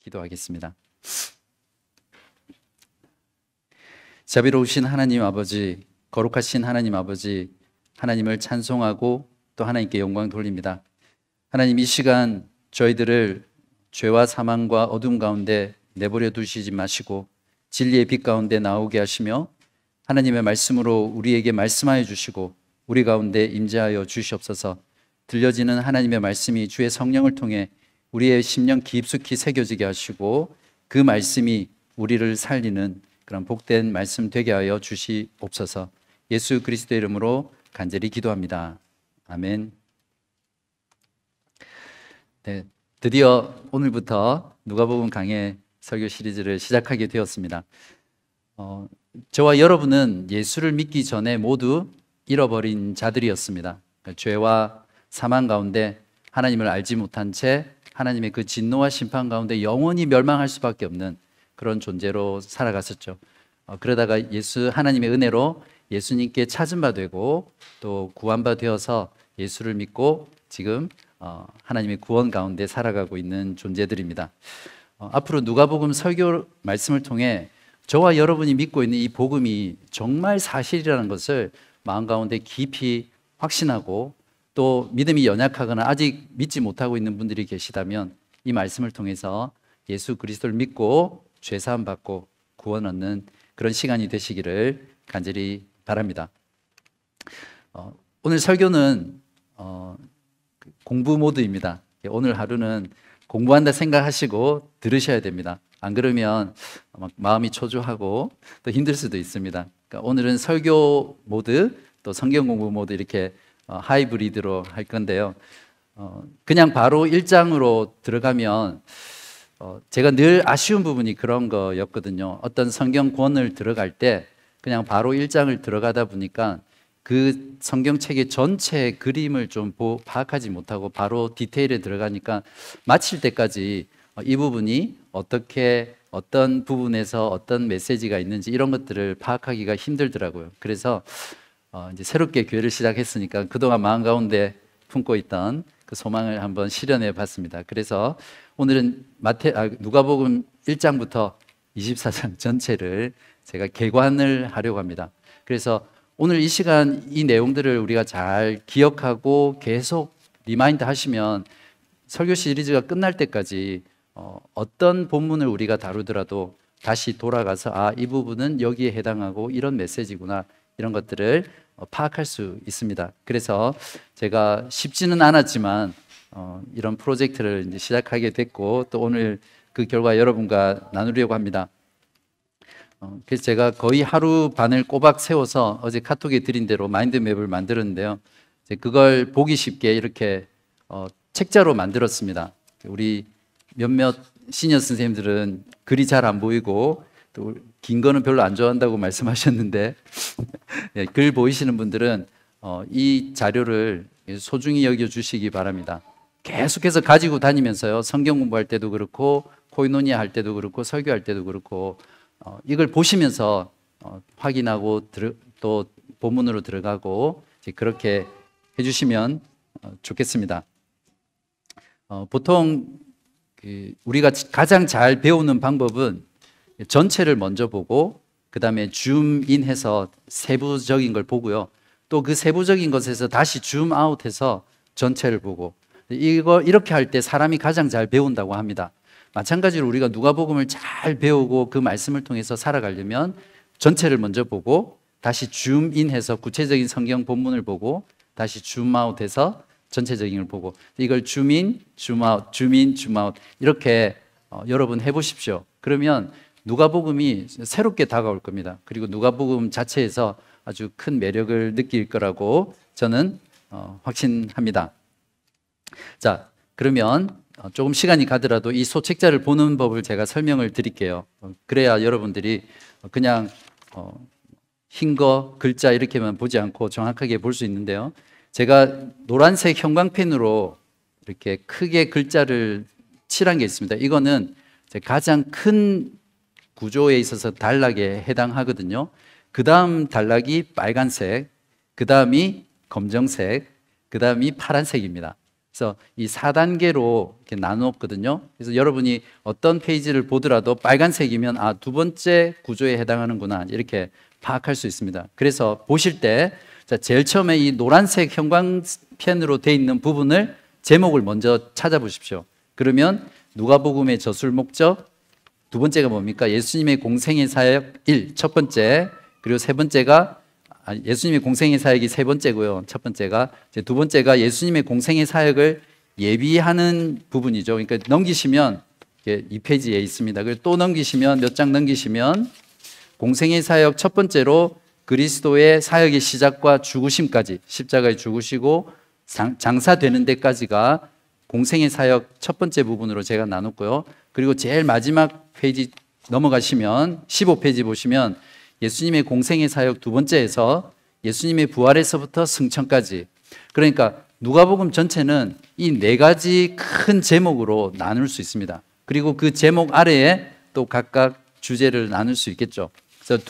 기도하겠습니다. 자비로우신 하나님 아버지, 거룩하신 하나님 아버지, 하나님을 찬송하고 또 하나님께 영광 돌립니다. 하나님, 이 시간 저희들을 죄와 사망과 어둠 가운데 내버려 두시지 마시고 진리의 빛 가운데 나오게 하시며 하나님의 말씀으로 우리에게 말씀하여 주시고 우리 가운데 임재하여 주시옵소서. 들려지는 하나님의 말씀이 주의 성령을 통해 우리의 심령 깊숙이 새겨지게 하시고 그 말씀이 우리를 살리는 그런 복된 말씀 되게 하여 주시옵소서. 예수 그리스도의 이름으로 간절히 기도합니다. 아멘. 네, 드디어 오늘부터 누가복음 강해 설교 시리즈를 시작하게 되었습니다. 저와 여러분은 예수를 믿기 전에 모두 잃어버린 자들이었습니다. 죄와 사망 가운데 하나님을 알지 못한 채 하나님의 그 진노와 심판 가운데 영원히 멸망할 수밖에 없는 그런 존재로 살아갔었죠. 그러다가 하나님의 은혜로 예수님께 찾은 바 되고 또 구한 바 되어서 예수를 믿고 지금 하나님의 구원 가운데 살아가고 있는 존재들입니다. 앞으로 누가복음 설교 말씀을 통해 저와 여러분이 믿고 있는 이 복음이 정말 사실이라는 것을 마음 가운데 깊이 확신하고 또 믿음이 연약하거나 아직 믿지 못하고 있는 분들이 계시다면 이 말씀을 통해서 예수 그리스도를 믿고 죄사함 받고 구원 얻는 그런 시간이 되시기를 간절히 바랍니다. 오늘 설교는 공부 모드입니다. 오늘 하루는 공부한다 생각하시고 들으셔야 됩니다. 안 그러면 마음이 초조하고 또 힘들 수도 있습니다. 그러니까 오늘은 설교 모드 또 성경 공부 모드 이렇게 하이브리드로 할 건데요. 그냥 바로 1장으로 들어가면 제가 늘 아쉬운 부분이 그런 거였거든요. 어떤 성경 권을 들어갈 때 그냥 바로 1장을 들어가다 보니까 그 성경책의 전체 그림을 좀 파악하지 못하고 바로 디테일에 들어가니까 마칠 때까지 이 부분이 어떻게 어떤 부분에서 어떤 메시지가 있는지 이런 것들을 파악하기가 힘들더라고요. 그래서 이제 새롭게 교회를 시작했으니까 그동안 마음 가운데 품고 있던 그 소망을 한번 실현해 봤습니다. 그래서 오늘은 누가복음 1장부터 24장 전체를 제가 개관을 하려고 합니다. 그래서 오늘 이 시간 이 내용들을 우리가 잘 기억하고 계속 리마인드 하시면 설교 시리즈가 끝날 때까지 어떤 본문을 우리가 다루더라도 다시 돌아가서 이 부분은 여기에 해당하고 이런 메시지구나 이런 것들을 파악할 수 있습니다. 그래서 제가 쉽지는 않았지만 이런 프로젝트를 이제 시작하게 됐고 또 오늘 그 결과 여러분과 나누려고 합니다. 그래서 제가 거의 하루 반을 꼬박 세워서 어제 카톡에 드린 대로 마인드맵을 만들었는데요. 이제 그걸 보기 쉽게 이렇게 책자로 만들었습니다. 우리 몇몇 시니어 선생님들은 글이 잘 안 보이고 또 긴 거는 별로 안 좋아한다고 말씀하셨는데 네, 글 보이시는 분들은 이 자료를 소중히 여겨주시기 바랍니다. 계속해서 가지고 다니면서요, 성경 공부할 때도 그렇고 코이노니아 할 때도 그렇고 설교할 때도 그렇고 이걸 보시면서 확인하고 또 본문으로 들어가고 그렇게 해주시면 좋겠습니다. 보통 우리가 가장 잘 배우는 방법은 전체를 먼저 보고 그 다음에 줌인해서 세부적인 걸 보고요. 또 그 세부적인 것에서 다시 줌아웃해서 전체를 보고 이렇게 할 때 사람이 가장 잘 배운다고 합니다. 마찬가지로 우리가 누가복음을 잘 배우고 그 말씀을 통해서 살아가려면 전체를 먼저 보고 다시 줌인해서 구체적인 성경 본문을 보고 다시 줌아웃해서 전체적인 걸 보고 이걸 줌인, 줌아웃, 줌인, 줌아웃 이렇게 여러분 해보십시오. 그러면 누가복음이 새롭게 다가올 겁니다. 그리고 누가복음 자체에서 아주 큰 매력을 느낄 거라고 저는 확신합니다. 자, 그러면 조금 시간이 가더라도 이 소책자를 보는 법을 제가 설명을 드릴게요. 그래야 여러분들이 그냥 흰 거, 글자 이렇게만 보지 않고 정확하게 볼 수 있는데요. 제가 노란색 형광펜으로 이렇게 크게 글자를 칠한 게 있습니다. 이거는 가장 큰 구조에 있어서 단락에 해당하거든요. 그 다음 단락이 빨간색, 그 다음이 검정색, 그 다음이 파란색입니다. 그래서 이 4단계로 이렇게 나누었거든요. 그래서 여러분이 어떤 페이지를 보더라도 빨간색이면 아, 두 번째 구조에 해당하는구나 이렇게 파악할 수 있습니다. 그래서 보실 때 자, 제일 처음에 이 노란색 형광펜으로 돼 있는 부분을 제목을 먼저 찾아보십시오. 그러면 누가복음의 저술 목적, 두 번째가 뭡니까? 예수님의 공생의 사역 1, 첫 번째. 그리고 세 번째가 예수님의 공생의 사역이 세 번째고요. 첫 번째가 이제 두 번째가 예수님의 공생의 사역을 예비하는 부분이죠. 그러니까 넘기시면 이 페이지에 있습니다. 그리고 또 넘기시면 몇 장 넘기시면 공생의 사역 첫 번째로 그리스도의 사역의 시작과 죽으심까지 십자가에 죽으시고 장사되는 데까지가 공생의 사역 첫 번째 부분으로 제가 나눴고요. 그리고 제일 마지막 페이지 넘어가시면 15페이지 보시면 예수님의 공생의 사역 두 번째에서 예수님의 부활에서부터 승천까지, 그러니까 누가복음 전체는 이 네 가지 큰 제목으로 나눌 수 있습니다. 그리고 그 제목 아래에 또 각각 주제를 나눌 수 있겠죠. 그래서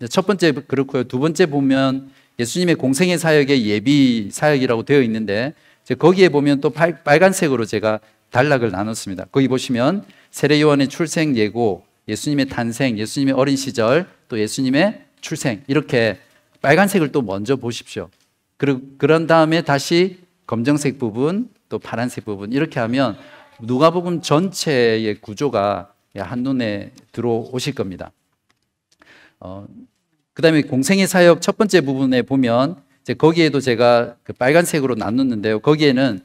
첫 번째 그렇고요. 두 번째 보면 예수님의 공생의 사역의 예비 사역이라고 되어 있는데 거기에 보면 또 빨간색으로 제가 단락을 나눴습니다. 거기 보시면 세례 요한의 출생 예고, 예수님의 탄생, 예수님의 어린 시절, 또 예수님의 출생, 이렇게 빨간색을 또 먼저 보십시오. 그런 다음에 다시 검정색 부분, 또 파란색 부분, 이렇게 하면 누가복음 전체의 구조가 한눈에 들어오실 겁니다. 그 다음에 공생의 사역 첫 번째 부분에 보면 거기에도 제가 그 빨간색으로 나눴는데요. 거기에는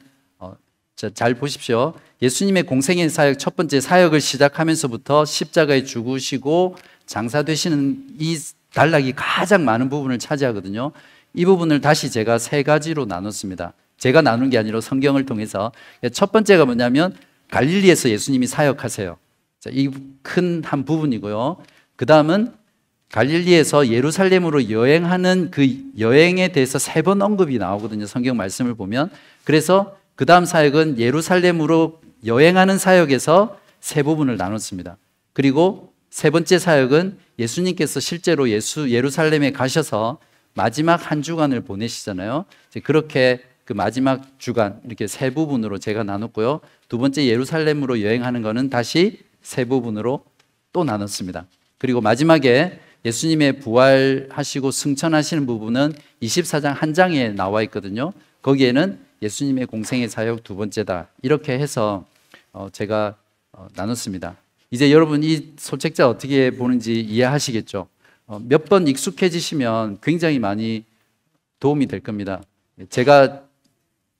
잘 보십시오. 예수님의 공생의 사역 첫 번째 사역을 시작하면서부터 십자가에 죽으시고 장사되시는 이 단락이 가장 많은 부분을 차지하거든요. 이 부분을 다시 제가 세 가지로 나눴습니다. 제가 나눈 게 아니라 성경을 통해서. 첫 번째가 뭐냐면 갈릴리에서 예수님이 사역하세요. 이 큰 한 부분이고요. 그 다음은 갈릴리에서 예루살렘으로 여행하는 그 여행에 대해서 세 번 언급이 나오거든요. 성경 말씀을 보면. 그래서 그 다음 사역은 예루살렘으로 여행하는 사역에서 세 부분을 나눴습니다. 그리고 세 번째 사역은 예수님께서 실제로 예루살렘에 가셔서 마지막 한 주간을 보내시잖아요. 그렇게 그 마지막 주간 이렇게 세 부분으로 제가 나눴고요. 두 번째 예루살렘으로 여행하는 것은 다시 세 부분으로 또 나눴습니다. 그리고 마지막에 예수님의 부활하시고 승천하시는 부분은 24장 한 장에 나와 있거든요. 거기에는 예수님의 공생의 사역 두 번째다. 이렇게 해서 제가 나눴습니다. 이제 여러분 이 소책자 어떻게 보는지 이해하시겠죠? 몇 번 익숙해지시면 굉장히 많이 도움이 될 겁니다. 제가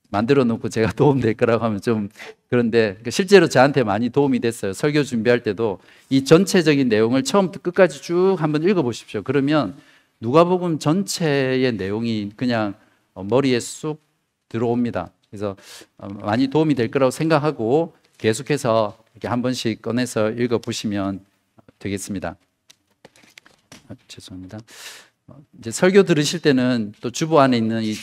만들어 놓고 제가 도움 될 거라고 하면 좀 그런데 실제로 저한테 많이 도움이 됐어요. 설교 준비할 때도 이 전체적인 내용을 처음부터 끝까지 쭉 한번 읽어보십시오. 그러면 누가복음 전체의 내용이 그냥 머리에 쑥 들어옵니다. 그래서 많이 도움이 될 거라고 생각하고 계속해서 이렇게 한 번씩 꺼내서 읽어보시면 되겠습니다. 죄송합니다. 이제 설교 들으실 때는 또 주보 안에 있는 이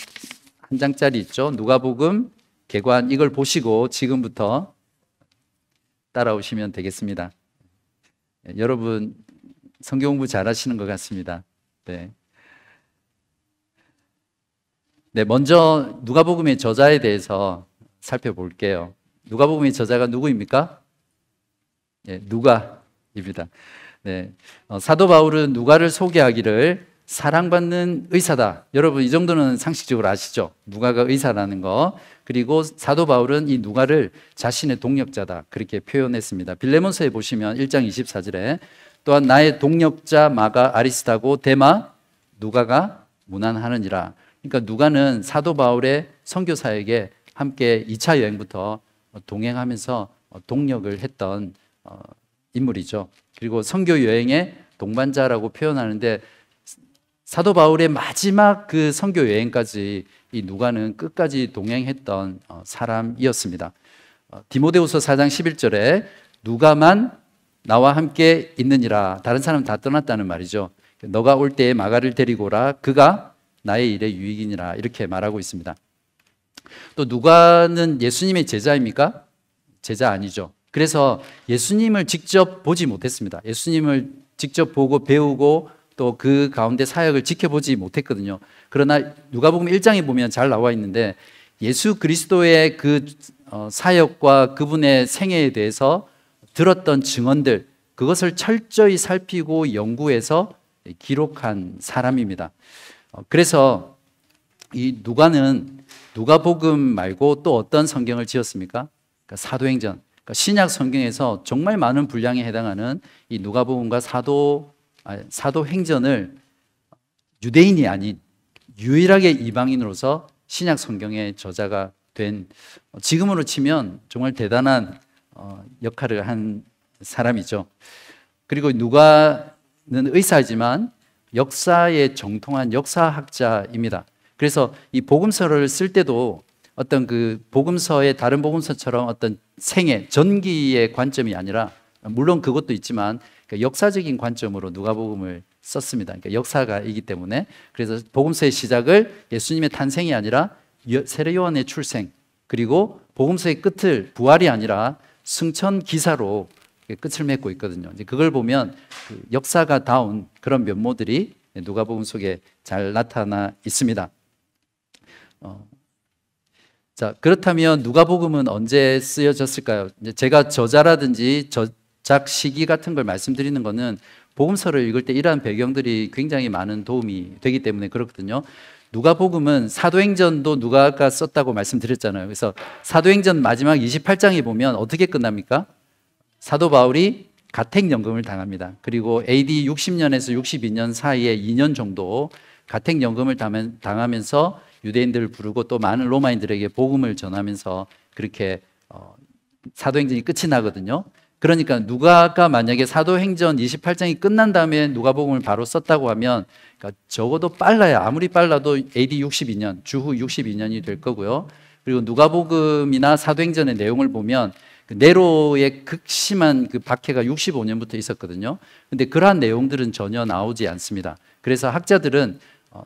한 장짜리 있죠. 누가복음 개관 이걸 보시고 지금부터 따라오시면 되겠습니다. 여러분 성경 공부 잘하시는 것 같습니다. 네. 네, 먼저 누가복음의 저자에 대해서 살펴볼게요. 누가복음의 저자가 누구입니까? 네, 누가입니다. 네, 사도 바울은 누가를 소개하기를 사랑받는 의사다. 여러분 이 정도는 상식적으로 아시죠? 누가가 의사라는 거. 그리고 사도 바울은 이 누가를 자신의 동력자다. 그렇게 표현했습니다. 빌레몬서에 보시면 1장 24절에 또한 나의 동력자 마가 아리스타고 데마 누가가 문안하느니라. 그러니까 누가는 사도 바울의 선교 사역에 함께 2차 여행부터 동행하면서 동력을 했던 인물이죠. 그리고 선교 여행의 동반자라고 표현하는데 사도 바울의 마지막 그 선교 여행까지 이 누가는 끝까지 동행했던 사람이었습니다. 디모데후서 4장 11절에 누가만 나와 함께 있느니라. 다른 사람은 다 떠났다는 말이죠. 너가 올 때에 마가를 데리고 오라. 그가 나의 일에 유익이니라. 이렇게 말하고 있습니다. 또 누가는 예수님의 제자입니까? 제자 아니죠. 그래서 예수님을 직접 보지 못했습니다. 예수님을 직접 보고 배우고 또 그 가운데 사역을 지켜보지 못했거든요. 그러나 누가복음 1장에 보면 잘 나와 있는데 예수 그리스도의 그 사역과 그분의 생애에 대해서 들었던 증언들, 그것을 철저히 살피고 연구해서 기록한 사람입니다. 그래서 이 누가는 누가복음 말고 또 어떤 성경을 지었습니까? 그러니까 사도행전. 그러니까 신약 성경에서 정말 많은 분량에 해당하는 이 누가복음과 사도행전을 유대인이 아닌 유일하게 이방인으로서 신약 성경의 저자가 된, 지금으로 치면 정말 대단한 역할을 한 사람이죠. 그리고 누가는 의사이지만 역사에 정통한 역사학자입니다. 그래서 이 복음서를 쓸 때도 어떤 그 복음서의 다른 복음서처럼 어떤 생애, 전기의 관점이 아니라, 물론 그것도 있지만 역사적인 관점으로 누가복음을 썼습니다. 그러니까 역사가이기 때문에. 그래서 복음서의 시작을 예수님의 탄생이 아니라 세례 요한의 출생, 그리고 복음서의 끝을 부활이 아니라 승천 기사로 끝을 맺고 있거든요. 이제 그걸 보면 그 역사가다운 그런 면모들이 누가복음 속에 잘 나타나 있습니다. 자, 그렇다면 누가복음은 언제 쓰여졌을까요? 이제 제가 저자라든지 저작 시기 같은 걸 말씀드리는 거는 복음서를 읽을 때 이러한 배경들이 굉장히 많은 도움이 되기 때문에 그렇거든요. 누가복음은 사도행전도 누가가 썼다고 말씀드렸잖아요. 그래서 사도행전 마지막 28장에 보면 어떻게 끝납니까? 사도 바울이 가택연금을 당합니다. 그리고 AD 60년에서 62년 사이에 2년 정도 가택연금을 당하면서 유대인들을 부르고 또 많은 로마인들에게 복음을 전하면서 그렇게 사도행전이 끝이 나거든요. 그러니까 누가가 만약에 사도행전 28장이 끝난 다음에 누가복음을 바로 썼다고 하면, 그러니까 적어도 빨라야, 아무리 빨라도 AD 62년, 주후 62년이 될 거고요. 그리고 누가복음이나 사도행전의 내용을 보면 네로의 극심한 그 박해가 65년부터 있었거든요. 근데 그러한 내용들은 전혀 나오지 않습니다. 그래서 학자들은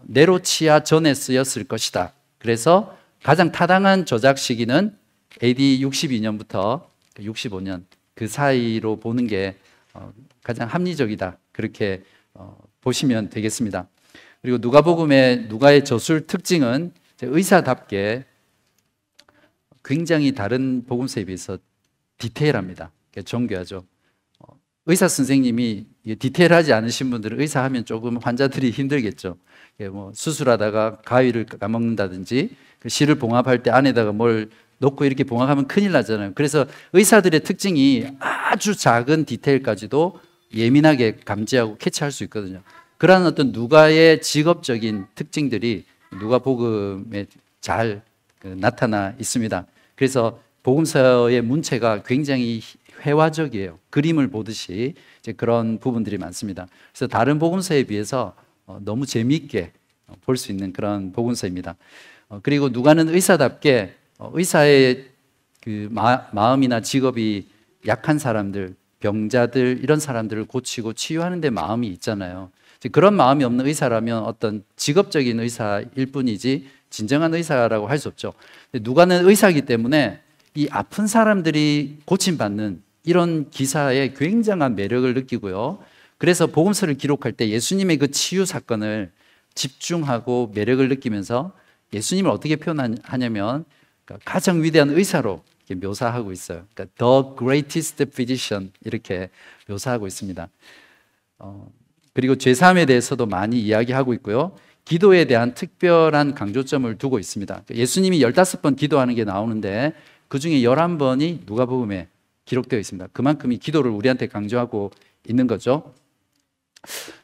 네로 치하 전에 쓰였을 것이다. 그래서 가장 타당한 저작 시기는 AD 62년부터 65년 그 사이로 보는 게 가장 합리적이다. 그렇게 보시면 되겠습니다. 그리고 누가의 저술 특징은 의사답게 굉장히 다른 복음서에 비해서 디테일합니다. 정교하죠. 의사 선생님이 디테일하지 않으신 분들은 의사하면 조금 환자들이 힘들겠죠. 뭐 수술하다가 가위를 까먹는다든지 실을 봉합할 때 안에다가 뭘 넣고 이렇게 봉합하면 큰일 나잖아요. 그래서 의사들의 특징이 아주 작은 디테일까지도 예민하게 감지하고 캐치할 수 있거든요. 그러한 어떤 누가의 직업적인 특징들이 누가복음에 잘 나타나 있습니다. 그래서 복음서의 문체가 굉장히 회화적이에요. 그림을 보듯이 이제 그런 부분들이 많습니다. 그래서 다른 복음서에 비해서 너무 재미있게 볼 수 있는 그런 복음서입니다. 그리고 누가는 의사답게 의사의 그 마음이나 직업이 약한 사람들, 병자들, 이런 사람들을 고치고 치유하는 데 마음이 있잖아요. 그런 마음이 없는 의사라면 어떤 직업적인 의사일 뿐이지 진정한 의사라고 할 수 없죠. 누가는 의사이기 때문에 이 아픈 사람들이 고침받는 이런 기사에 굉장한 매력을 느끼고요. 그래서 복음서를 기록할 때 예수님의 그 치유 사건을 집중하고 매력을 느끼면서 예수님을 어떻게 표현하냐면 가장 위대한 의사로 이렇게 묘사하고 있어요. 그러니까 The greatest physician 이렇게 묘사하고 있습니다. 그리고 죄사함에 대해서도 많이 이야기하고 있고요. 기도에 대한 특별한 강조점을 두고 있습니다. 예수님이 15번 기도하는 게 나오는데 그 중에 11번이 누가복음에 기록되어 있습니다. 그만큼 이 기도를 우리한테 강조하고 있는 거죠.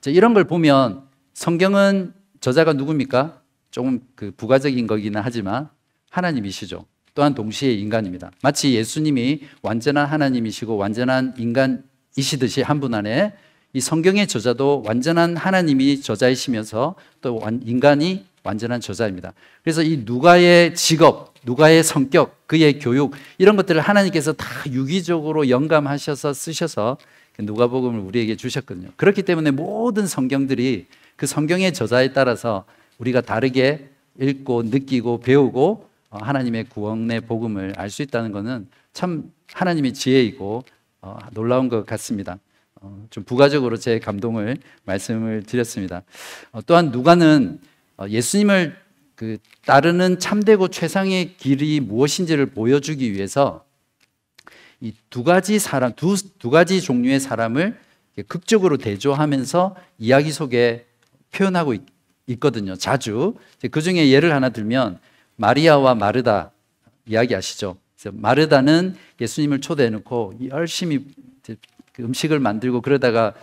자, 이런 걸 보면 성경은 저자가 누굽니까? 조금 그 부가적인 거기는 하지만 하나님이시죠. 또한 동시에 인간입니다. 마치 예수님이 완전한 하나님이시고 완전한 인간이시듯이 한 분 안에 이 성경의 저자도 완전한 하나님이 저자이시면서 또 인간이 완전한 저자입니다. 그래서 이 누가의 직업, 누가의 성격, 그의 교육 이런 것들을 하나님께서 다 유기적으로 영감하셔서 쓰셔서 누가복음을 우리에게 주셨거든요. 그렇기 때문에 모든 성경들이 그 성경의 저자에 따라서 우리가 다르게 읽고 느끼고 배우고 하나님의 구원의 복음을 알 수 있다는 것은 참 하나님의 지혜이고 놀라운 것 같습니다. 좀 부가적으로 제 감동을 말씀을 드렸습니다. 또한 누가는 예수님을 그 따르는 참되고 최상의 길이 무엇인지를 보여주기 위해서 이 두 가지 종류의 사람을 극적으로 대조하면서 이야기 속에 표현하고 있거든요. 자주. 그 중에 예를 하나 들면 마리아와 마르다 이야기 아시죠? 마르다는 예수님을 초대해 놓고 열심히 음식을 만들고 그러다가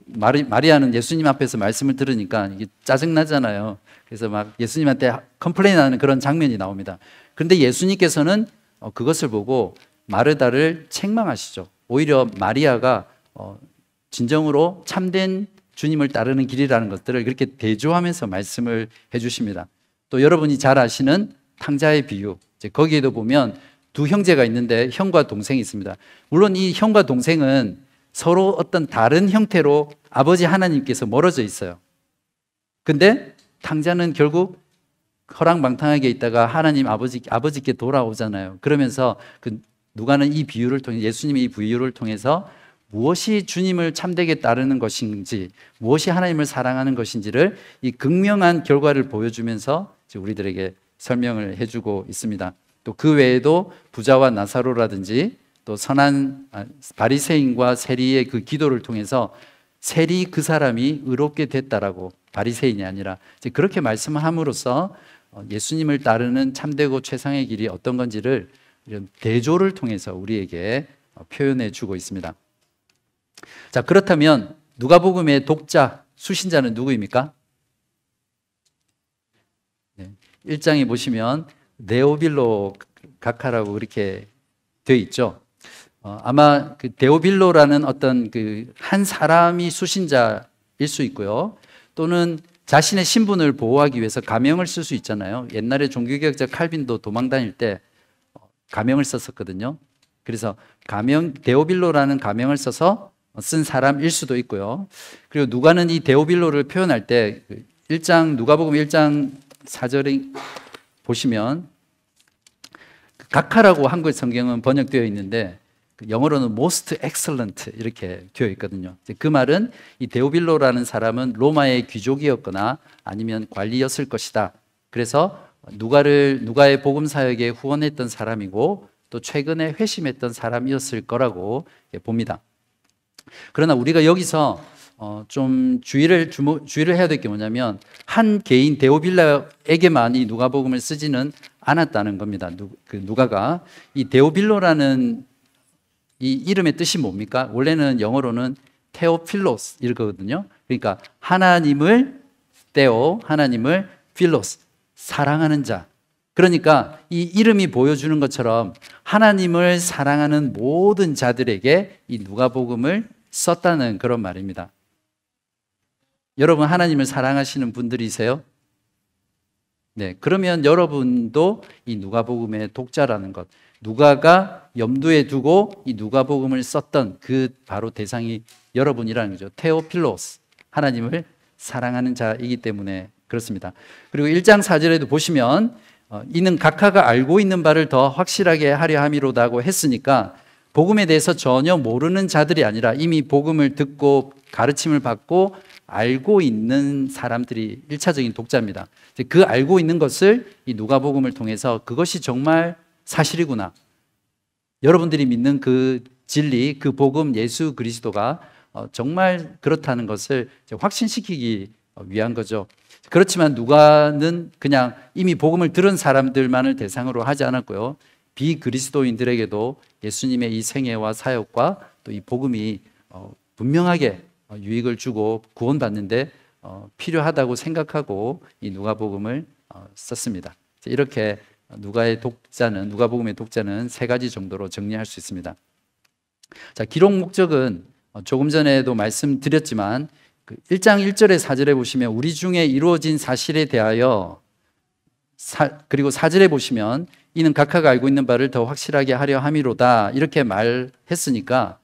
마리아는 예수님 앞에서 말씀을 들으니까 이게 짜증나잖아요. 그래서 막 예수님한테 컴플레인하는 그런 장면이 나옵니다. 그런데 예수님께서는 그것을 보고 마르다를 책망하시죠. 오히려 마리아가 진정으로 참된 주님을 따르는 길이라는 것들을 그렇게 대조하면서 말씀을 해주십니다. 또 여러분이 잘 아시는 탕자의 비유, 거기에도 보면 두 형제가 있는데 형과 동생이 있습니다. 물론 이 형과 동생은 서로 어떤 다른 형태로 아버지 하나님께서 멀어져 있어요. 근데 탕자는 결국 허랑방탕하게 있다가 하나님 아버지께 돌아오잖아요. 그러면서 누가는 이 비유를 통해, 예수님의 이 비유를 통해서 무엇이 주님을 참되게 따르는 것인지, 무엇이 하나님을 사랑하는 것인지를 이 극명한 결과를 보여주면서 우리들에게 설명을 해주고 있습니다. 또 그 외에도 부자와 나사로라든지 또 선한 바리새인과 세리의 그 기도를 통해서 세리 그 사람이 의롭게 됐다라고, 바리새인이 아니라 그렇게 말씀함으로써 예수님을 따르는 참되고 최상의 길이 어떤 건지를 이런 대조를 통해서 우리에게 표현해 주고 있습니다. 자, 그렇다면 누가복음의 독자, 수신자는 누구입니까? 1장에 보시면 데오빌로 각하라고 이렇게 되어 있죠. 아마 그 데오빌로라는 어떤 한 사람이 수신자일 수 있고요. 또는 자신의 신분을 보호하기 위해서 가명을 쓸 수 있잖아요. 옛날에 종교개혁자 칼빈도 도망 다닐 때 가명을 썼었거든요. 그래서 데오빌로라는 가명을 써서 쓴 사람일 수도 있고요. 그리고 누가는 이 데오빌로를 표현할 때 누가복음 1장 4절에 보시면 각하라고 한글 성경은 번역되어 있는데 영어로는 most excellent 이렇게 되어 있거든요. 그 말은 이 데오빌로라는 사람은 로마의 귀족이었거나 아니면 관리였을 것이다. 그래서 누가의 복음 사역에 후원했던 사람이고 또 최근에 회심했던 사람이었을 거라고 봅니다. 그러나 우리가 여기서 좀 주의를 해야 될 게 뭐냐면 한 개인 데오빌로에게만 이 누가복음을 쓰지는 않았다는 겁니다. 누가가 이 데오빌로라는 이 이름의 뜻이 뭡니까? 원래는 영어로는 테오필로스 이거거든요. 그러니까 하나님을 필로스, 사랑하는 자. 그러니까 이 이름이 보여주는 것처럼 하나님을 사랑하는 모든 자들에게 이 누가복음을 썼다는 그런 말입니다. 여러분 하나님을 사랑하시는 분들이세요? 네, 그러면 여러분도 이 누가복음의 독자라는 것, 누가가 염두에 두고 이 누가복음을 썼던 그 바로 대상이 여러분이라는 거죠. 테오필로스, 하나님을 사랑하는 자이기 때문에 그렇습니다. 그리고 1장 4절에도 보시면 이는 각하가 알고 있는 바를 더 확실하게 하려 함이로다고 했으니까 복음에 대해서 전혀 모르는 자들이 아니라 이미 복음을 듣고 가르침을 받고 알고 있는 사람들이 1차적인 독자입니다. 그 알고 있는 것을 이 누가복음을 통해서 그것이 정말 사실이구나, 여러분들이 믿는 그 진리, 그 복음 예수 그리스도가 정말 그렇다는 것을 확신시키기 위한 거죠. 그렇지만 누가는 그냥 이미 복음을 들은 사람들만을 대상으로 하지 않았고요, 비그리스도인들에게도 예수님의 이 생애와 사역과 또 이 복음이 분명하게 유익을 주고 구원받는데 필요하다고 생각하고 이 누가복음을 썼습니다. 이렇게 누가복음의 독자는 세 가지 정도로 정리할 수 있습니다. 자, 기록 목적은 조금 전에도 말씀드렸지만 1장 1절에 4절에 보시면 우리 중에 이루어진 사실에 대하여 그리고 4절에 보시면 이는 각하가 알고 있는 바를 더 확실하게 하려 함이로다 이렇게 말했으니까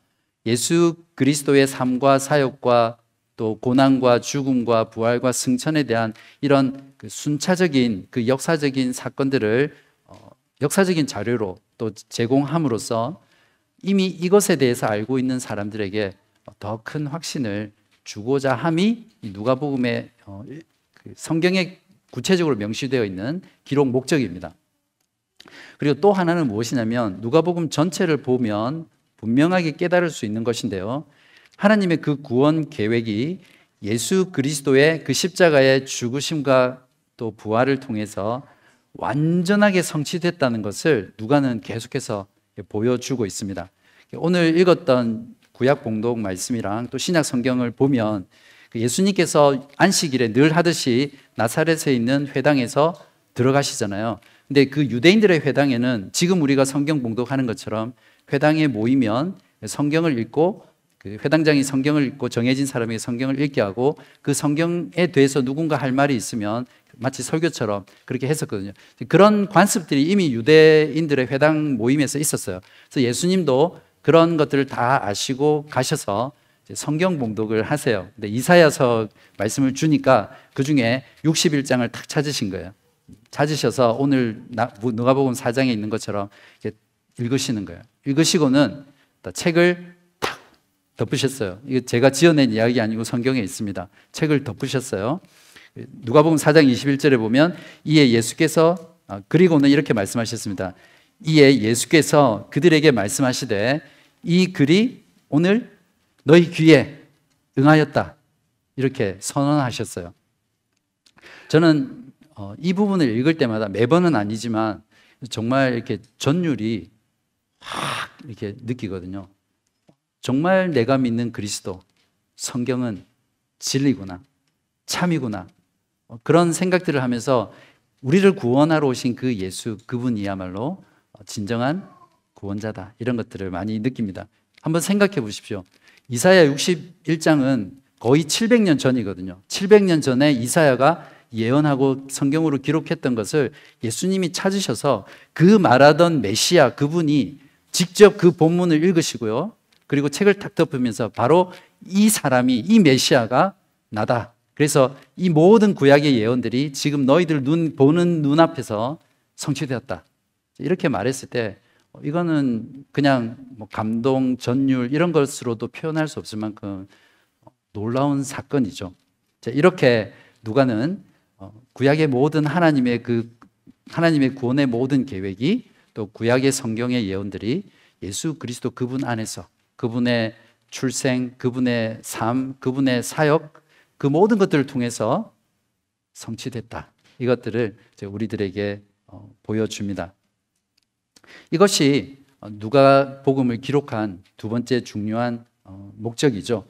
예수 그리스도의 삶과 사역과 또 고난과 죽음과 부활과 승천에 대한 이런 순차적인 역사적인 사건들을 역사적인 자료로 또 제공함으로써 이미 이것에 대해서 알고 있는 사람들에게 더 큰 확신을 주고자 함이 이 누가복음의 성경의 구체적으로 명시되어 있는 기록 목적입니다. 그리고 또 하나는 무엇이냐면 누가복음 전체를 보면 분명하게 깨달을 수 있는 것인데요. 하나님의 그 구원 계획이 예수 그리스도의 그 십자가의 죽으심과 또 부활을 통해서 완전하게 성취됐다는 것을 누가는 계속해서 보여주고 있습니다. 오늘 읽었던 구약 봉독 말씀이랑 또 신약 성경을 보면 예수님께서 안식일에 늘 하듯이 나사렛에 있는 회당에서 들어가시잖아요. 근데 그 유대인들의 회당에는 지금 우리가 성경 봉독하는 것처럼 회당에 모이면 성경을 읽고 그 회당장이 성경을 읽고 정해진 사람에게 성경을 읽게 하고 그 성경에 대해서 누군가 할 말이 있으면 마치 설교처럼 그렇게 했었거든요. 그런 관습들이 이미 유대인들의 회당 모임에서 있었어요. 그래서 예수님도 그런 것들을 다 아시고 가셔서 성경 봉독을 하세요. 근데 이사야서 말씀을 주니까 그 중에 61장을 탁 찾으신 거예요. 찾으셔서 오늘 누가복음 4장에 있는 것처럼 읽으시는 거예요. 읽으시고는 책을 탁 덮으셨어요. 이거 제가 지어낸 이야기 아니고 성경에 있습니다. 책을 덮으셨어요. 누가복음 4장 21절에 보면 이에 예수께서 그리고는 이렇게 말씀하셨습니다. 이에 예수께서 그들에게 말씀하시되 이 글이 오늘 너희 귀에 응하였다 이렇게 선언하셨어요. 저는 이 부분을 읽을 때마다 매번은 아니지만 정말 이렇게 전율이 확 이렇게 느끼거든요. 정말 내가 믿는 그리스도 성경은 진리구나, 참이구나, 그런 생각들을 하면서 우리를 구원하러 오신 그 예수, 그분이야말로 진정한 구원자다, 이런 것들을 많이 느낍니다. 한번 생각해 보십시오. 이사야 61장은 거의 700년 전이거든요. 700년 전에 이사야가 예언하고 성경으로 기록했던 것을 예수님이 찾으셔서 그 말하던 메시아 그분이 직접 그 본문을 읽으시고요. 그리고 책을 탁 덮으면서 바로 이 사람이, 이 메시아가 나다. 그래서 이 모든 구약의 예언들이 지금 너희들 보는 눈앞에서 성취되었다. 이렇게 말했을 때 이거는 그냥 감동, 전율 이런 것으로도 표현할 수 없을 만큼 놀라운 사건이죠. 이렇게 누가는 구약의 모든 하나님의 구원의 모든 계획이 또 구약의 성경의 예언들이 예수 그리스도 그분 안에서 그분의 출생, 그분의 삶, 그분의 사역 그 모든 것들을 통해서 성취됐다. 이것들을 우리들에게 보여줍니다. 이것이 누가복음을 기록한 두 번째 중요한 목적이죠.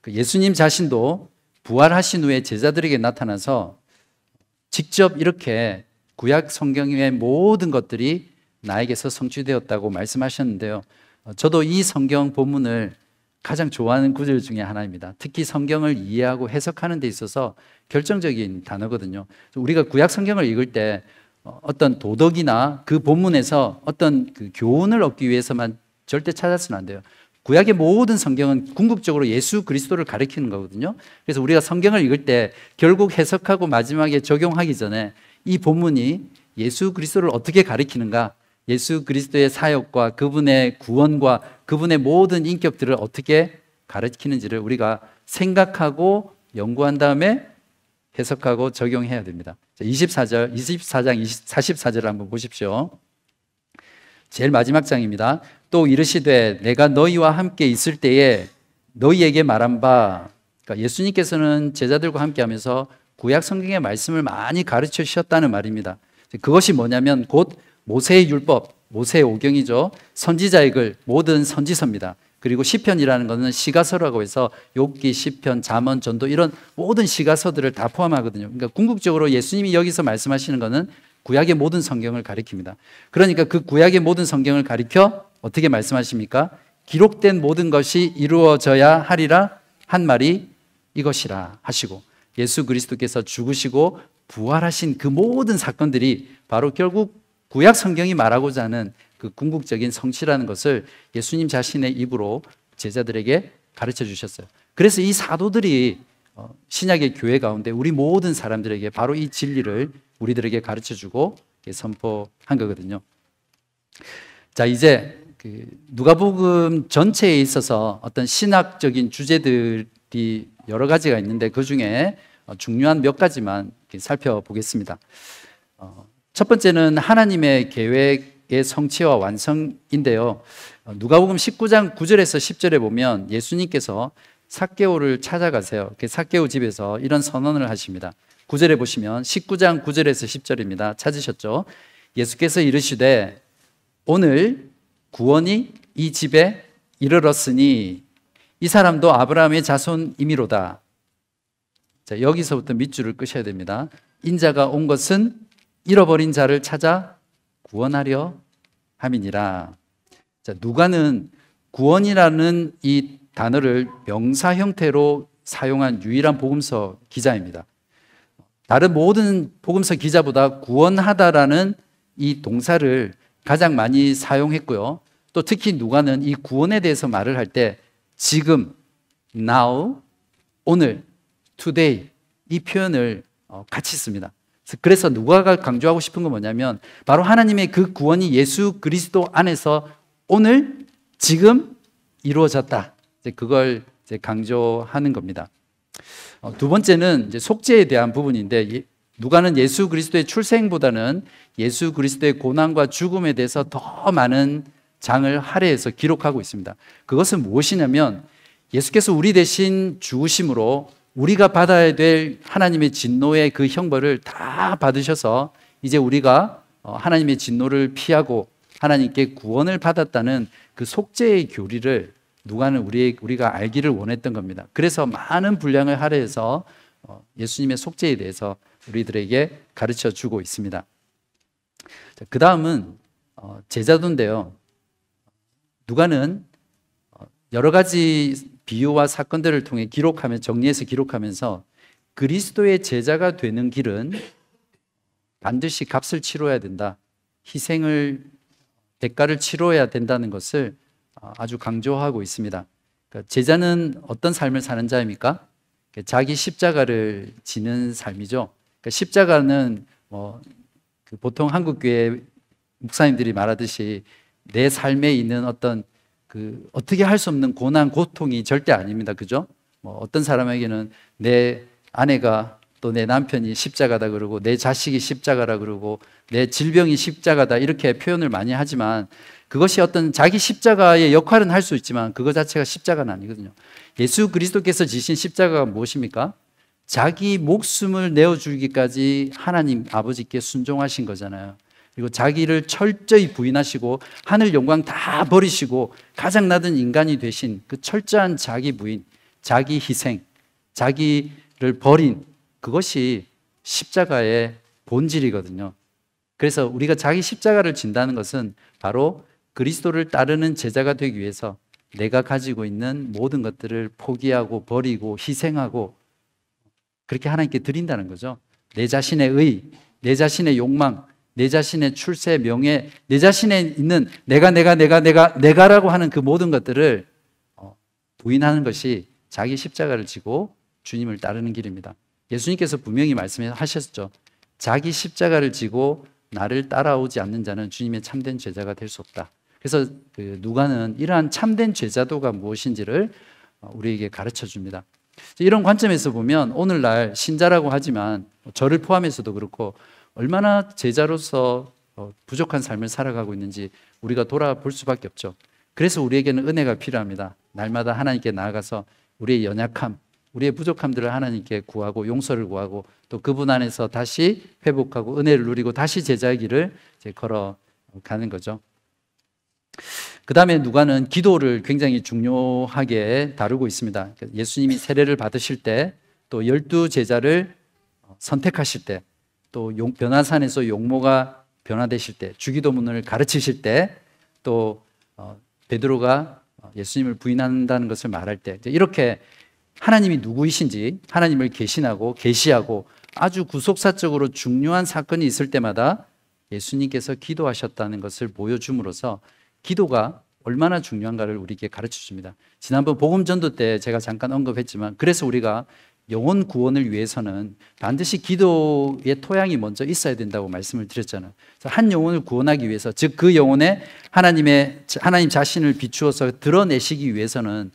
예수님 자신도 부활하신 후에 제자들에게 나타나서 직접 이렇게 구약 성경의 모든 것들이 나에게서 성취되었다고 말씀하셨는데요. 저도 이 성경 본문을 가장 좋아하는 구절 중에 하나입니다. 특히 성경을 이해하고 해석하는 데 있어서 결정적인 단어거든요. 우리가 구약 성경을 읽을 때 어떤 도덕이나 그 본문에서 어떤 그 교훈을 얻기 위해서만 절대 찾아서는 안 돼요. 구약의 모든 성경은 궁극적으로 예수 그리스도를 가리키는 거거든요. 그래서 우리가 성경을 읽을 때 결국 해석하고 마지막에 적용하기 전에 이 본문이 예수 그리스도를 어떻게 가리키는가, 예수 그리스도의 사역과 그분의 구원과 그분의 모든 인격들을 어떻게 가르치는지를 우리가 생각하고 연구한 다음에 해석하고 적용해야 됩니다. 24장 44절을 한번 보십시오. 제일 마지막 장입니다. 또 이르시되 내가 너희와 함께 있을 때에 너희에게 말한 바, 그러니까 예수님께서는 제자들과 함께 하면서 구약 성경의 말씀을 많이 가르쳐 주셨다는 말입니다. 그것이 뭐냐면 곧 모세의 율법, 모세의 오경이죠. 선지자의 글, 모든 선지서입니다. 그리고 시편이라는 것은 시가서라고 해서 욥기, 시편, 잠언, 전도 이런 모든 시가서들을 다 포함하거든요. 그러니까 궁극적으로 예수님이 여기서 말씀하시는 것은 구약의 모든 성경을 가리킵니다. 그러니까 그 구약의 모든 성경을 가리켜 어떻게 말씀하십니까? 기록된 모든 것이 이루어져야 하리라 한 말이 이것이라 하시고, 예수 그리스도께서 죽으시고 부활하신 그 모든 사건들이 바로 결국 구약 성경이 말하고자 하는 그 궁극적인 성취라는 것을 예수님 자신의 입으로 제자들에게 가르쳐 주셨어요. 그래서 이 사도들이 신약의 교회 가운데 우리 모든 사람들에게 바로 이 진리를 우리들에게 가르쳐 주고 선포한 거거든요. 자, 이제 누가복음 전체에 있어서 어떤 신학적인 주제들이 여러 가지가 있는데 그 중에 중요한 몇 가지만 살펴보겠습니다. 첫 번째는 하나님의 계획의 성취와 완성인데요. 누가복음 19장 9절에서 10절에 보면 예수님께서 삭개오를 찾아가세요. 삭개오 집에서 이런 선언을 하십니다. 9절에 보시면 19장 9절에서 10절입니다. 찾으셨죠? 예수께서 이르시되 오늘 구원이 이 집에 이르렀으니 이 사람도 아브라함의 자손이미로다. 자, 여기서부터 밑줄을 끄셔야 됩니다. 인자가 온 것은 잃어버린 자를 찾아 구원하려 함이니라. 자, 누가는 구원이라는 이 단어를 명사 형태로 사용한 유일한 복음서 기자입니다. 다른 모든 복음서 기자보다 구원하다라는 이 동사를 가장 많이 사용했고요. 또 특히 누가는 이 구원에 대해서 말을 할 때 지금, now, 오늘, today 이 표현을 같이 씁니다. 그래서 누가가 강조하고 싶은 건 뭐냐면 바로 하나님의 그 구원이 예수 그리스도 안에서 오늘, 지금 이루어졌다. 그걸 강조하는 겁니다. 두 번째는 이제 속죄에 대한 부분인데 누가는 예수 그리스도의 출생보다는 예수 그리스도의 고난과 죽음에 대해서 더 많은 장을 할애해서 기록하고 있습니다. 그것은 무엇이냐면 예수께서 우리 대신 죽으심으로 우리가 받아야 될 하나님의 진노의 그 형벌을 다 받으셔서 이제 우리가 하나님의 진노를 피하고 하나님께 구원을 받았다는 그 속죄의 교리를 누가는 우리가 알기를 원했던 겁니다. 그래서 많은 분량을 할애해서 예수님의 속죄에 대해서 우리들에게 가르쳐 주고 있습니다. 그 다음은 제자도인데요. 누가는 여러 가지 비유와 사건들을 통해 정리해서 기록하면서 그리스도의 제자가 되는 길은 반드시 값을 치러야 된다. 대가를 치러야 된다는 것을 아주 강조하고 있습니다. 그러니까 제자는 어떤 삶을 사는 자입니까? 자기 십자가를 지는 삶이죠. 그러니까 십자가는 보통 한국교회 목사님들이 말하듯이 내 삶에 있는 어떤 어떻게 할 수 없는 고난, 고통이 절대 아닙니다. 그죠? 어떤 사람에게는 내 아내가 또 내 남편이 십자가다 그러고 내 자식이 십자가라 그러고 내 질병이 십자가다 이렇게 표현을 많이 하지만 그것이 어떤 자기 십자가의 역할은 할 수 있지만 그것 자체가 십자가는 아니거든요. 예수 그리스도께서 지신 십자가가 무엇입니까? 자기 목숨을 내어주기까지 하나님 아버지께 순종하신 거잖아요. 그리고 자기를 철저히 부인하시고 하늘 영광 다 버리시고 가장 낮은 인간이 되신 그 철저한 자기 부인, 자기 희생, 자기를 버린 그것이 십자가의 본질이거든요. 그래서 우리가 자기 십자가를 진다는 것은 바로 그리스도를 따르는 제자가 되기 위해서 내가 가지고 있는 모든 것들을 포기하고 버리고 희생하고 그렇게 하나님께 드린다는 거죠. 내 자신의 의, 내 자신의 욕망, 내 자신의 출세, 명예, 내 자신에 있는 내가라고 하는 그 모든 것들을 부인하는 것이 자기 십자가를 지고 주님을 따르는 길입니다. 예수님께서 분명히 말씀하셨죠. 자기 십자가를 지고 나를 따라오지 않는 자는 주님의 참된 제자가 될 수 없다. 그래서 누가는 이러한 참된 제자도가 무엇인지를 우리에게 가르쳐 줍니다. 이런 관점에서 보면 오늘날 신자라고 하지만 저를 포함해서도 그렇고 얼마나 제자로서 부족한 삶을 살아가고 있는지 우리가 돌아볼 수밖에 없죠. 그래서 우리에게는 은혜가 필요합니다. 날마다 하나님께 나아가서 우리의 연약함, 우리의 부족함들을 하나님께 구하고 용서를 구하고 또 그분 안에서 다시 회복하고 은혜를 누리고 다시 제자의 길을 걸어가는 거죠. 그 다음에 누가는 기도를 굉장히 중요하게 다루고 있습니다. 예수님이 세례를 받으실 때 또 12제자를 선택하실 때 또 변화산에서 용모가 변화되실 때 주기도문을 가르치실 때 또 베드로가 예수님을 부인한다는 것을 말할 때 이렇게 하나님이 누구이신지 하나님을 계시하고 아주 구속사적으로 중요한 사건이 있을 때마다 예수님께서 기도하셨다는 것을 보여줌으로써 기도가 얼마나 중요한가를 우리에게 가르쳐 줍니다. 지난번 복음 전도 때 제가 잠깐 언급했지만 그래서 우리가 영혼 구원을 위해서는 반드시 기도의 토양이 먼저 있어야 된다고 말씀을 드렸잖아요. 그래서 한 영혼을 구원하기 위해서 즉 그 영혼에 하나님 자신을 비추어서 드러내시기 위해서는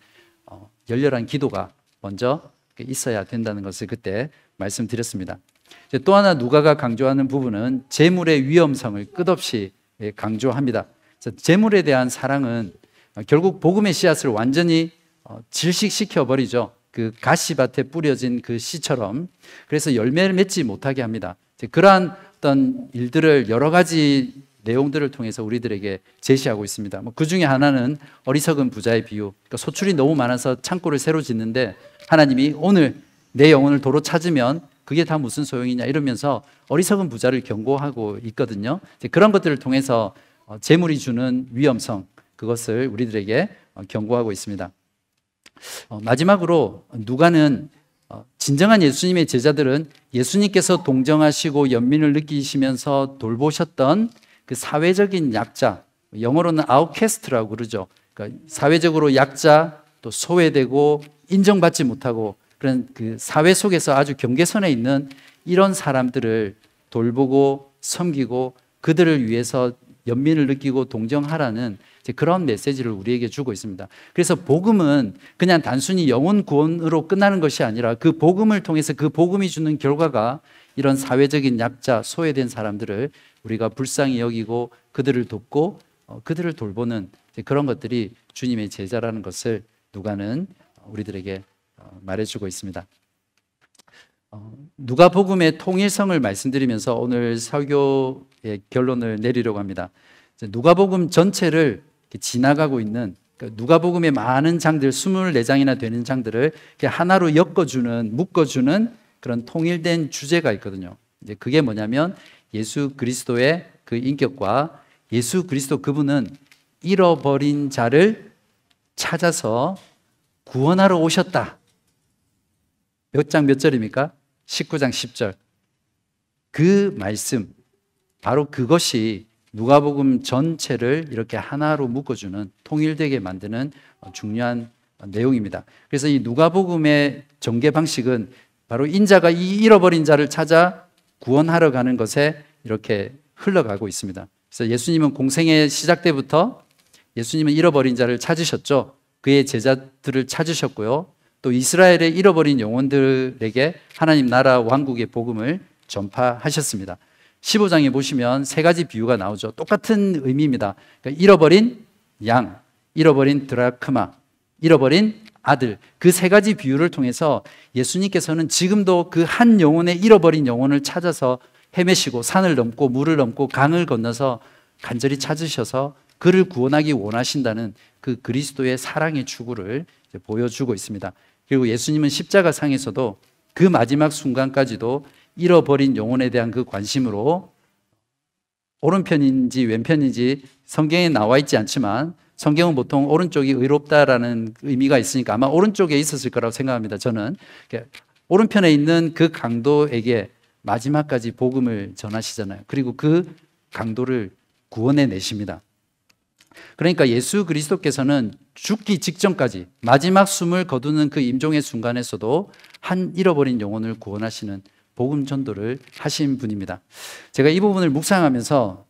열렬한 기도가 먼저 있어야 된다는 것을 그때 말씀드렸습니다. 이제 또 하나 누가가 강조하는 부분은 재물의 위험성을 끝없이 강조합니다. 재물에 대한 사랑은 결국 복음의 씨앗을 완전히 질식시켜 버리죠. 그 가시밭에 뿌려진 그 씨처럼. 그래서 열매를 맺지 못하게 합니다. 그러한 어떤 일들을 여러 가지 내용들을 통해서 우리들에게 제시하고 있습니다. 그 중에 하나는 어리석은 부자의 비유. 그러니까 소출이 너무 많아서 창고를 새로 짓는데 하나님이 오늘 내 영혼을 도로 찾으면 그게 다 무슨 소용이냐 이러면서 어리석은 부자를 경고하고 있거든요. 그런 것들을 통해서 재물이 주는 위험성, 그것을 우리들에게 경고하고 있습니다. 마지막으로 누가는 진정한 예수님의 제자들은 예수님께서 동정하시고 연민을 느끼시면서 돌보셨던 그 사회적인 약자, 영어로는 아웃캐스트라고 그러죠. 그러니까 사회적으로 약자, 또 소외되고 인정받지 못하고 그런 그 사회 속에서 아주 경계선에 있는 이런 사람들을 돌보고 섬기고 그들을 위해서 연민을 느끼고 동정하라는 그런 메시지를 우리에게 주고 있습니다. 그래서 복음은 그냥 단순히 영혼 구원으로 끝나는 것이 아니라 그 복음을 통해서 그 복음이 주는 결과가 이런 사회적인 약자, 소외된 사람들을 우리가 불쌍히 여기고 그들을 돕고 그들을 돌보는 그런 것들이 주님의 제자라는 것을 누가는 우리들에게 말해주고 있습니다. 누가복음의 통일성을 말씀드리면서 오늘 설교의 결론을 내리려고 합니다. 누가복음 전체를 지나가고 있는 누가복음의 많은 장들, 24장이나 되는 장들을 하나로 묶어주는 그런 통일된 주제가 있거든요. 이제 그게 뭐냐면 예수 그리스도의 그 인격과 예수 그리스도 그분은 잃어버린 자를 찾아서 구원하러 오셨다. 몇 장 몇 절입니까? 19장 10절. 그 말씀, 바로 그것이 누가복음 전체를 이렇게 하나로 묶어주는, 통일되게 만드는 중요한 내용입니다. 그래서 이 누가복음의 전개 방식은 바로 인자가 이 잃어버린 자를 찾아 구원하러 가는 것에 이렇게 흘러가고 있습니다. 그래서 예수님은 공생의 시작 때부터 예수님은 잃어버린 자를 찾으셨죠. 그의 제자들을 찾으셨고요. 또 이스라엘의 잃어버린 영혼들에게 하나님 나라 왕국의 복음을 전파하셨습니다. 15장에 보시면 세 가지 비유가 나오죠. 똑같은 의미입니다. 그러니까 잃어버린 양, 잃어버린 드라크마, 잃어버린 아들, 그 세 가지 비유를 통해서 예수님께서는 지금도 그 한 영혼의 잃어버린 영혼을 찾아서 헤매시고 산을 넘고 물을 넘고 강을 건너서 간절히 찾으셔서 그를 구원하기 원하신다는 그 그리스도의 사랑의 추구를 보여주고 있습니다. 그리고 예수님은 십자가상에서도 그 마지막 순간까지도 잃어버린 영혼에 대한 그 관심으로 오른편인지 왼편인지 성경에 나와 있지 않지만 성경은 보통 오른쪽이 의롭다라는 의미가 있으니까 아마 오른쪽에 있었을 거라고 생각합니다. 저는 오른편에 있는 그 강도에게 마지막까지 복음을 전하시잖아요. 그리고 그 강도를 구원해 내십니다. 그러니까 예수 그리스도께서는 죽기 직전까지 마지막 숨을 거두는 그 임종의 순간에서도 한 잃어버린 영혼을 구원하시는 복음 전도를 하신 분입니다. 제가 이 부분을 묵상하면서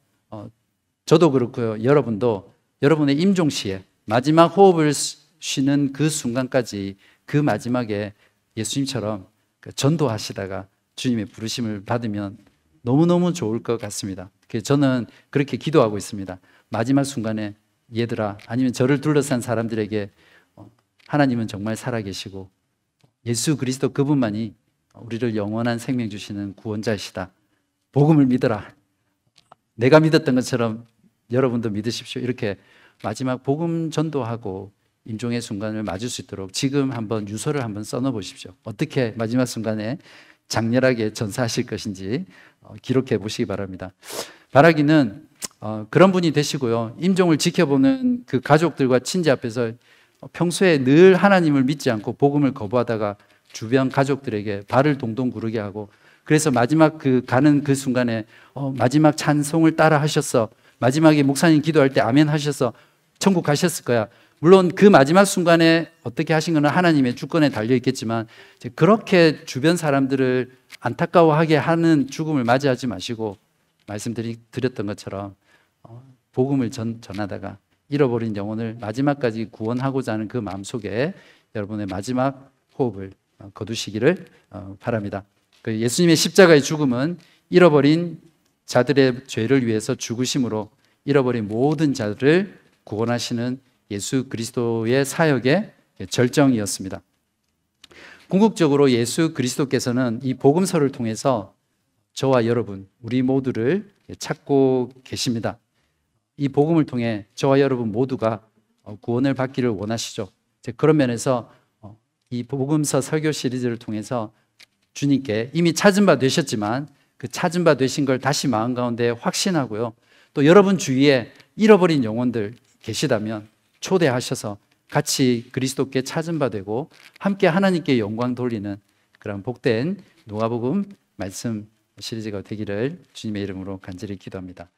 저도 그렇고요, 여러분도 여러분의 임종 시에 마지막 호흡을 쉬는 그 순간까지 그 마지막에 예수님처럼 전도하시다가 주님의 부르심을 받으면 너무너무 좋을 것 같습니다. 저는 그렇게 기도하고 있습니다. 마지막 순간에 얘들아, 아니면 저를 둘러싼 사람들에게 하나님은 정말 살아계시고 예수 그리스도 그분만이 우리를 영원한 생명 주시는 구원자이시다. 복음을 믿어라. 내가 믿었던 것처럼 여러분도 믿으십시오. 이렇게 마지막 복음 전도하고 임종의 순간을 맞을 수 있도록 지금 한번 유서를 한번 써놓아 보십시오. 어떻게 마지막 순간에 장렬하게 전사하실 것인지 기록해 보시기 바랍니다. 바라기는 그런 분이 되시고요, 임종을 지켜보는 그 가족들과 친지 앞에서 평소에 늘 하나님을 믿지 않고 복음을 거부하다가 주변 가족들에게 발을 동동 구르게 하고, 그래서 마지막 가는 그 순간에 마지막 찬송을 따라 하셨어, 마지막에 목사님 기도할 때 아멘 하셔서 천국 가셨을 거야. 물론 그 마지막 순간에 어떻게 하신 건 하나님의 주권에 달려 있겠지만, 그렇게 주변 사람들을 안타까워하게 하는 죽음을 맞이하지 마시고 말씀드렸던 것처럼 복음을 전하다가 잃어버린 영혼을 마지막까지 구원하고자 하는 그 마음속에 여러분의 마지막 호흡을 거두시기를 바랍니다. 그 예수님의 십자가의 죽음은 잃어버린 자들의 죄를 위해서 죽으심으로 잃어버린 모든 자들을 구원하시는 예수 그리스도의 사역의 절정이었습니다. 궁극적으로 예수 그리스도께서는 이 복음서를 통해서 저와 여러분, 우리 모두를 찾고 계십니다. 이 복음을 통해 저와 여러분 모두가 구원을 받기를 원하시죠. 그런 면에서 이 복음서 설교 시리즈를 통해서 주님께 이미 찾은 바 되셨지만 그 찾은 바 되신 걸 다시 마음 가운데 확신하고요. 또 여러분 주위에 잃어버린 영혼들 계시다면 초대하셔서 같이 그리스도께 찾은 바 되고 함께 하나님께 영광 돌리는 그런 복된 누가복음 말씀 시리즈가 되기를 주님의 이름으로 간절히 기도합니다.